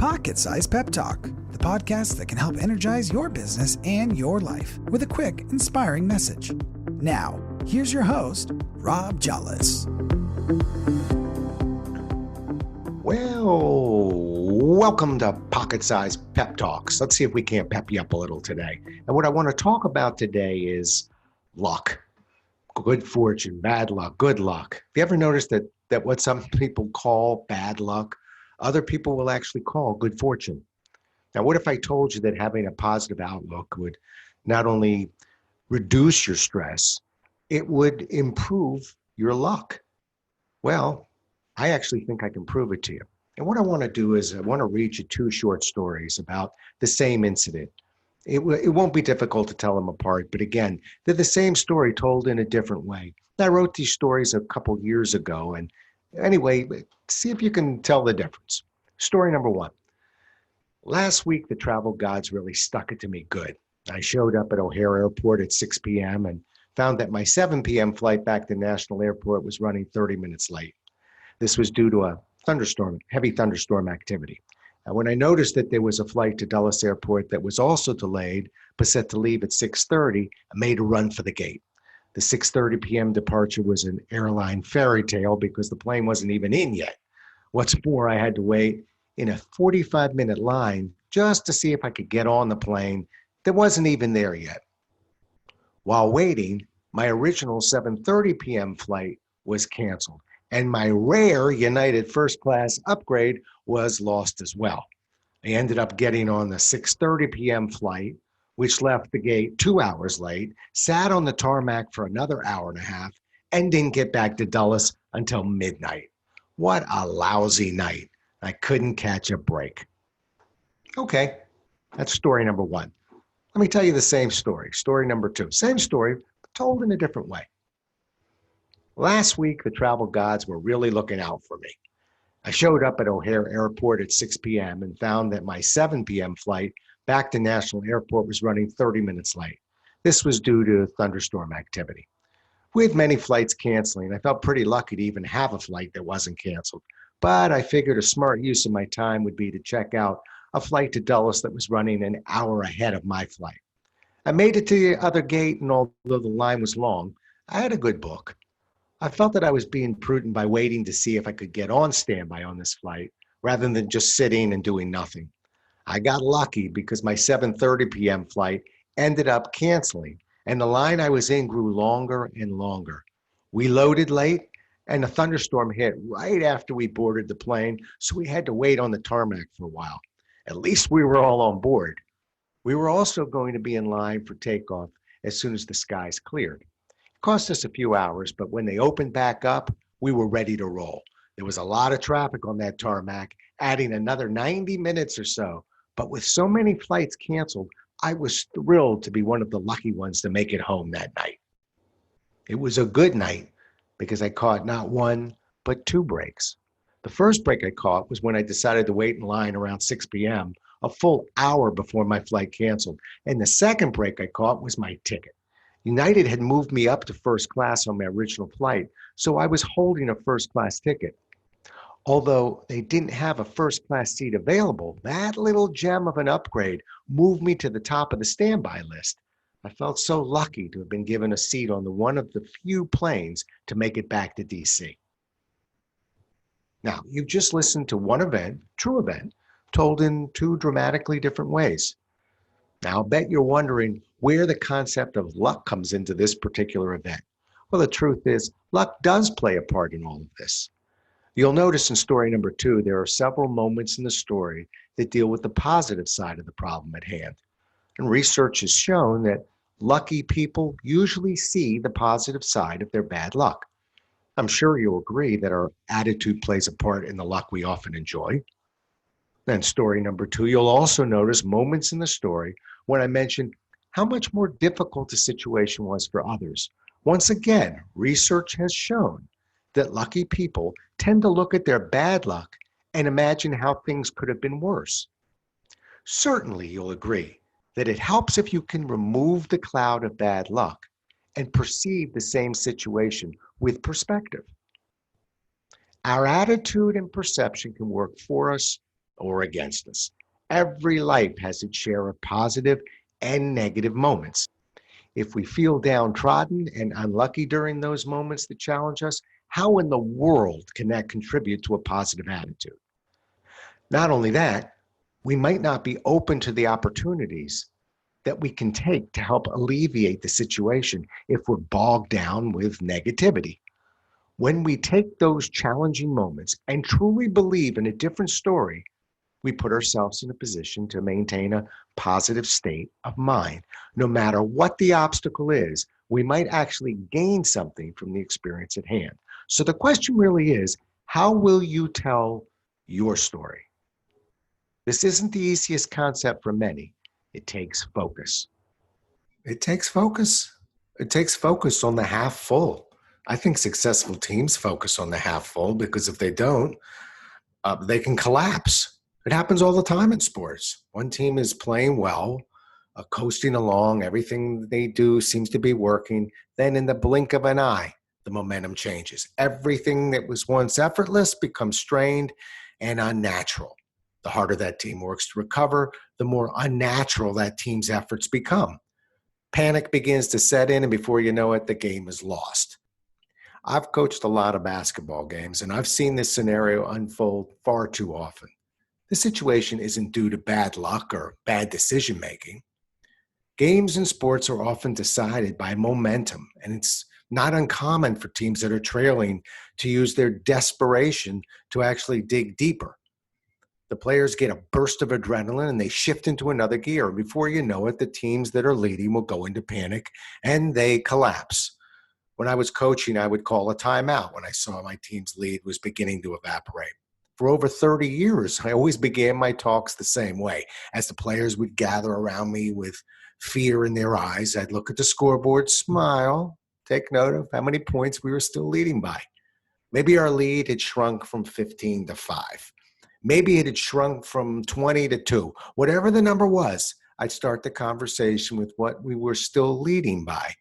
Pocket Size Pep Talk, the podcast that can help energize your business and your life with a quick, inspiring message. Now, here's your host, Rob Jolles. Well, welcome to Pocket Size Pep Talks. Let's see if we can't pep you up a little today. And what I want to talk about today is luck, good fortune, bad luck, good luck. Have you ever noticed that what some people call bad luck, other people will actually call good fortune? Now, what if I told you that having a positive outlook would not only reduce your stress, it would improve your luck? Well, I actually think I can prove it to you. And what I want to do is I want to read you two short stories about the same incident. It won't be difficult to tell them apart, but again, they're the same story told in a different way. I wrote these stories a couple years ago, and anyway, see if you can tell the difference. Story number one. Last week, the travel gods really stuck it to me good. I showed up at O'Hare Airport at 6 p.m. and found that my 7 p.m. flight back to National Airport was running 30 minutes late. This was due to a heavy thunderstorm activity. And when I noticed that there was a flight to Dulles Airport that was also delayed, but set to leave at 6:30, I made a run for the gate. The 6:30 p.m. departure was an airline fairy tale because the plane wasn't even in yet. What's more, I had to wait in a 45-minute line just to see if I could get on the plane that wasn't even there yet. While waiting, my original 7:30 p.m. flight was canceled, and my rare United First Class upgrade was lost as well. I ended up getting on the 6:30 p.m. flight, which left the gate 2 hours late, sat on the tarmac for another hour and a half, and didn't get back to Dulles until midnight. What a lousy night. I couldn't catch a break. Okay, that's story number one. Let me tell you the same story. Story number two. Same story, but told in a different way. Last week, the travel gods were really looking out for me. I showed up at O'Hare Airport at 6 p.m. and found that my 7 p.m. flight back to National Airport was running 30 minutes late. This was due to thunderstorm activity. With many flights canceling, I felt pretty lucky to even have a flight that wasn't canceled. But I figured a smart use of my time would be to check out a flight to Dulles that was running an hour ahead of my flight. I made it to the other gate, and although the line was long, I had a good book. I felt that I was being prudent by waiting to see if I could get on standby on this flight rather than just sitting and doing nothing. I got lucky because my 7:30 p.m. flight ended up canceling, and the line I was in grew longer and longer. We loaded late, and a thunderstorm hit right after we boarded the plane, so we had to wait on the tarmac for a while. At least we were all on board. We were also going to be in line for takeoff as soon as the skies cleared. Cost us a few hours, but when they opened back up, we were ready to roll. There was a lot of traffic on that tarmac, adding another 90 minutes or so. But with so many flights canceled, I was thrilled to be one of the lucky ones to make it home that night. It was a good night because I caught not one, but two breaks. The first break I caught was when I decided to wait in line around 6 p.m., a full hour before my flight canceled. And the second break I caught was my ticket. United had moved me up to first class on my original flight, so I was holding a first class ticket. Although they didn't have a first class seat available, that little gem of an upgrade moved me to the top of the standby list. I felt so lucky to have been given a seat on one of the few planes to make it back to DC. Now, you've just listened to one event, true event, told in two dramatically different ways. Now, I'll bet you're wondering where the concept of luck comes into this particular event. Well, the truth is, luck does play a part in all of this. You'll notice in story number two, there are several moments in the story that deal with the positive side of the problem at hand. And research has shown that lucky people usually see the positive side of their bad luck. I'm sure you'll agree that our attitude plays a part in the luck we often enjoy. Then story number two, you'll also notice moments in the story when I mentioned how much more difficult the situation was for others. Once again, research has shown that lucky people tend to look at their bad luck and imagine how things could have been worse. Certainly, you'll agree that it helps if you can remove the cloud of bad luck and perceive the same situation with perspective. Our attitude and perception can work for us or against us. Every life has its share of positive and negative moments. If we feel downtrodden and unlucky during those moments that challenge us, how in the world can that contribute to a positive attitude? Not only that, we might not be open to the opportunities that we can take to help alleviate the situation if we're bogged down with negativity. When we take those challenging moments and truly believe in a different story, we put ourselves in a position to maintain a positive state of mind. No matter what the obstacle is, we might actually gain something from the experience at hand. So the question really is, how will you tell your story? This isn't the easiest concept for many. It takes focus. It takes focus. It takes focus on the half full. I think successful teams focus on the half full because if they don't, they can collapse. It happens all the time in sports. One team is playing well, coasting along, everything they do seems to be working. Then in the blink of an eye, the momentum changes. Everything that was once effortless becomes strained and unnatural. The harder that team works to recover, the more unnatural that team's efforts become. Panic begins to set in, and before you know it, the game is lost. I've coached a lot of basketball games, and I've seen this scenario unfold far too often. The situation isn't due to bad luck or bad decision-making. Games in sports are often decided by momentum, and it's not uncommon for teams that are trailing to use their desperation to actually dig deeper. The players get a burst of adrenaline and they shift into another gear. Before you know it, the teams that are leading will go into panic and they collapse. When I was coaching, I would call a timeout when I saw my team's lead was beginning to evaporate. For over 30 years, I always began my talks the same way. As the players would gather around me with fear in their eyes, I'd look at the scoreboard, smile, take note of how many points we were still leading by. Maybe our lead had shrunk from 15 to 5. Maybe it had shrunk from 20 to 2. Whatever the number was, I'd start the conversation with what we were still leading by.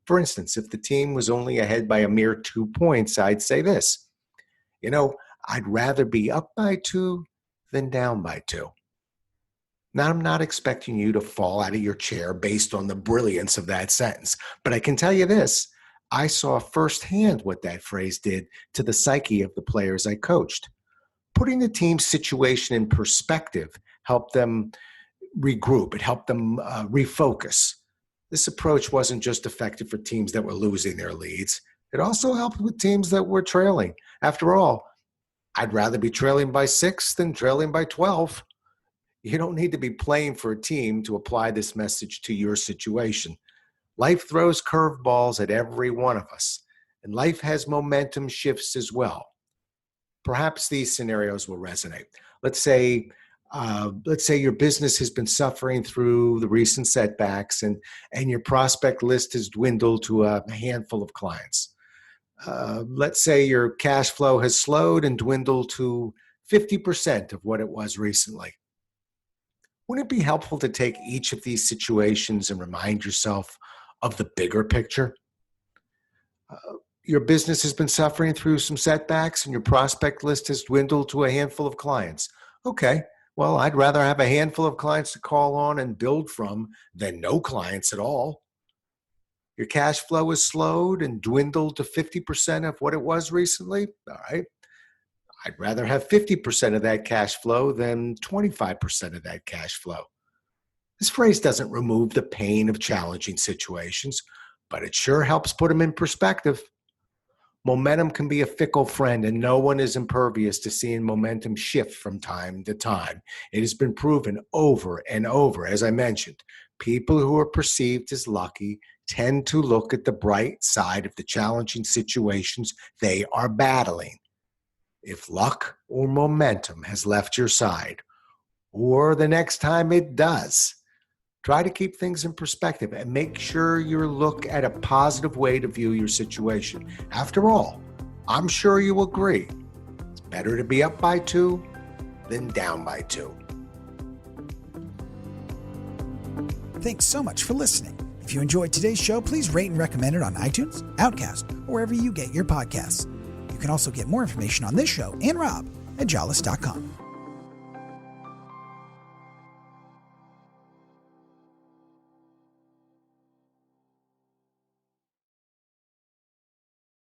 For instance, if the team was only ahead by a mere 2 points, I'd say this: I'd rather be up by 2 than down by 2. Now, I'm not expecting you to fall out of your chair based on the brilliance of that sentence, but I can tell you this: I saw firsthand what that phrase did to the psyche of the players I coached. Putting the team's situation in perspective helped them regroup. It helped them refocus. This approach wasn't just effective for teams that were losing their leads. It also helped with teams that were trailing. After all, I'd rather be trailing by 6 than trailing by 12. You don't need to be playing for a team to apply this message to your situation. Life throws curveballs at every one of us, and life has momentum shifts as well. Perhaps these scenarios will resonate. Let's say your business has been suffering through the recent setbacks and your prospect list has dwindled to a handful of clients. Let's say your cash flow has slowed and dwindled to 50% of what it was recently. Wouldn't it be helpful to take each of these situations and remind yourself of the bigger picture? Your business has been suffering through some setbacks and your prospect list has dwindled to a handful of clients. Okay, well, I'd rather have a handful of clients to call on and build from than no clients at all. Your cash flow has slowed and dwindled to 50% of what it was recently. All right, I'd rather have 50% of that cash flow than 25% of that cash flow. This phrase doesn't remove the pain of challenging situations, but it sure helps put them in perspective. Momentum can be a fickle friend, and no one is impervious to seeing momentum shift from time to time. It has been proven over and over. As I mentioned, people who are perceived as lucky tend to look at the bright side of the challenging situations they are battling. If luck or momentum has left your side, or the next time it does, try to keep things in perspective and make sure you look at a positive way to view your situation. After all, I'm sure you agree, it's better to be up by 2 than down by 2. Thanks so much for listening. If you enjoyed today's show, please rate and recommend it on iTunes, Outcast, or wherever you get your podcasts. You can also get more information on this show and Rob at jollis.com.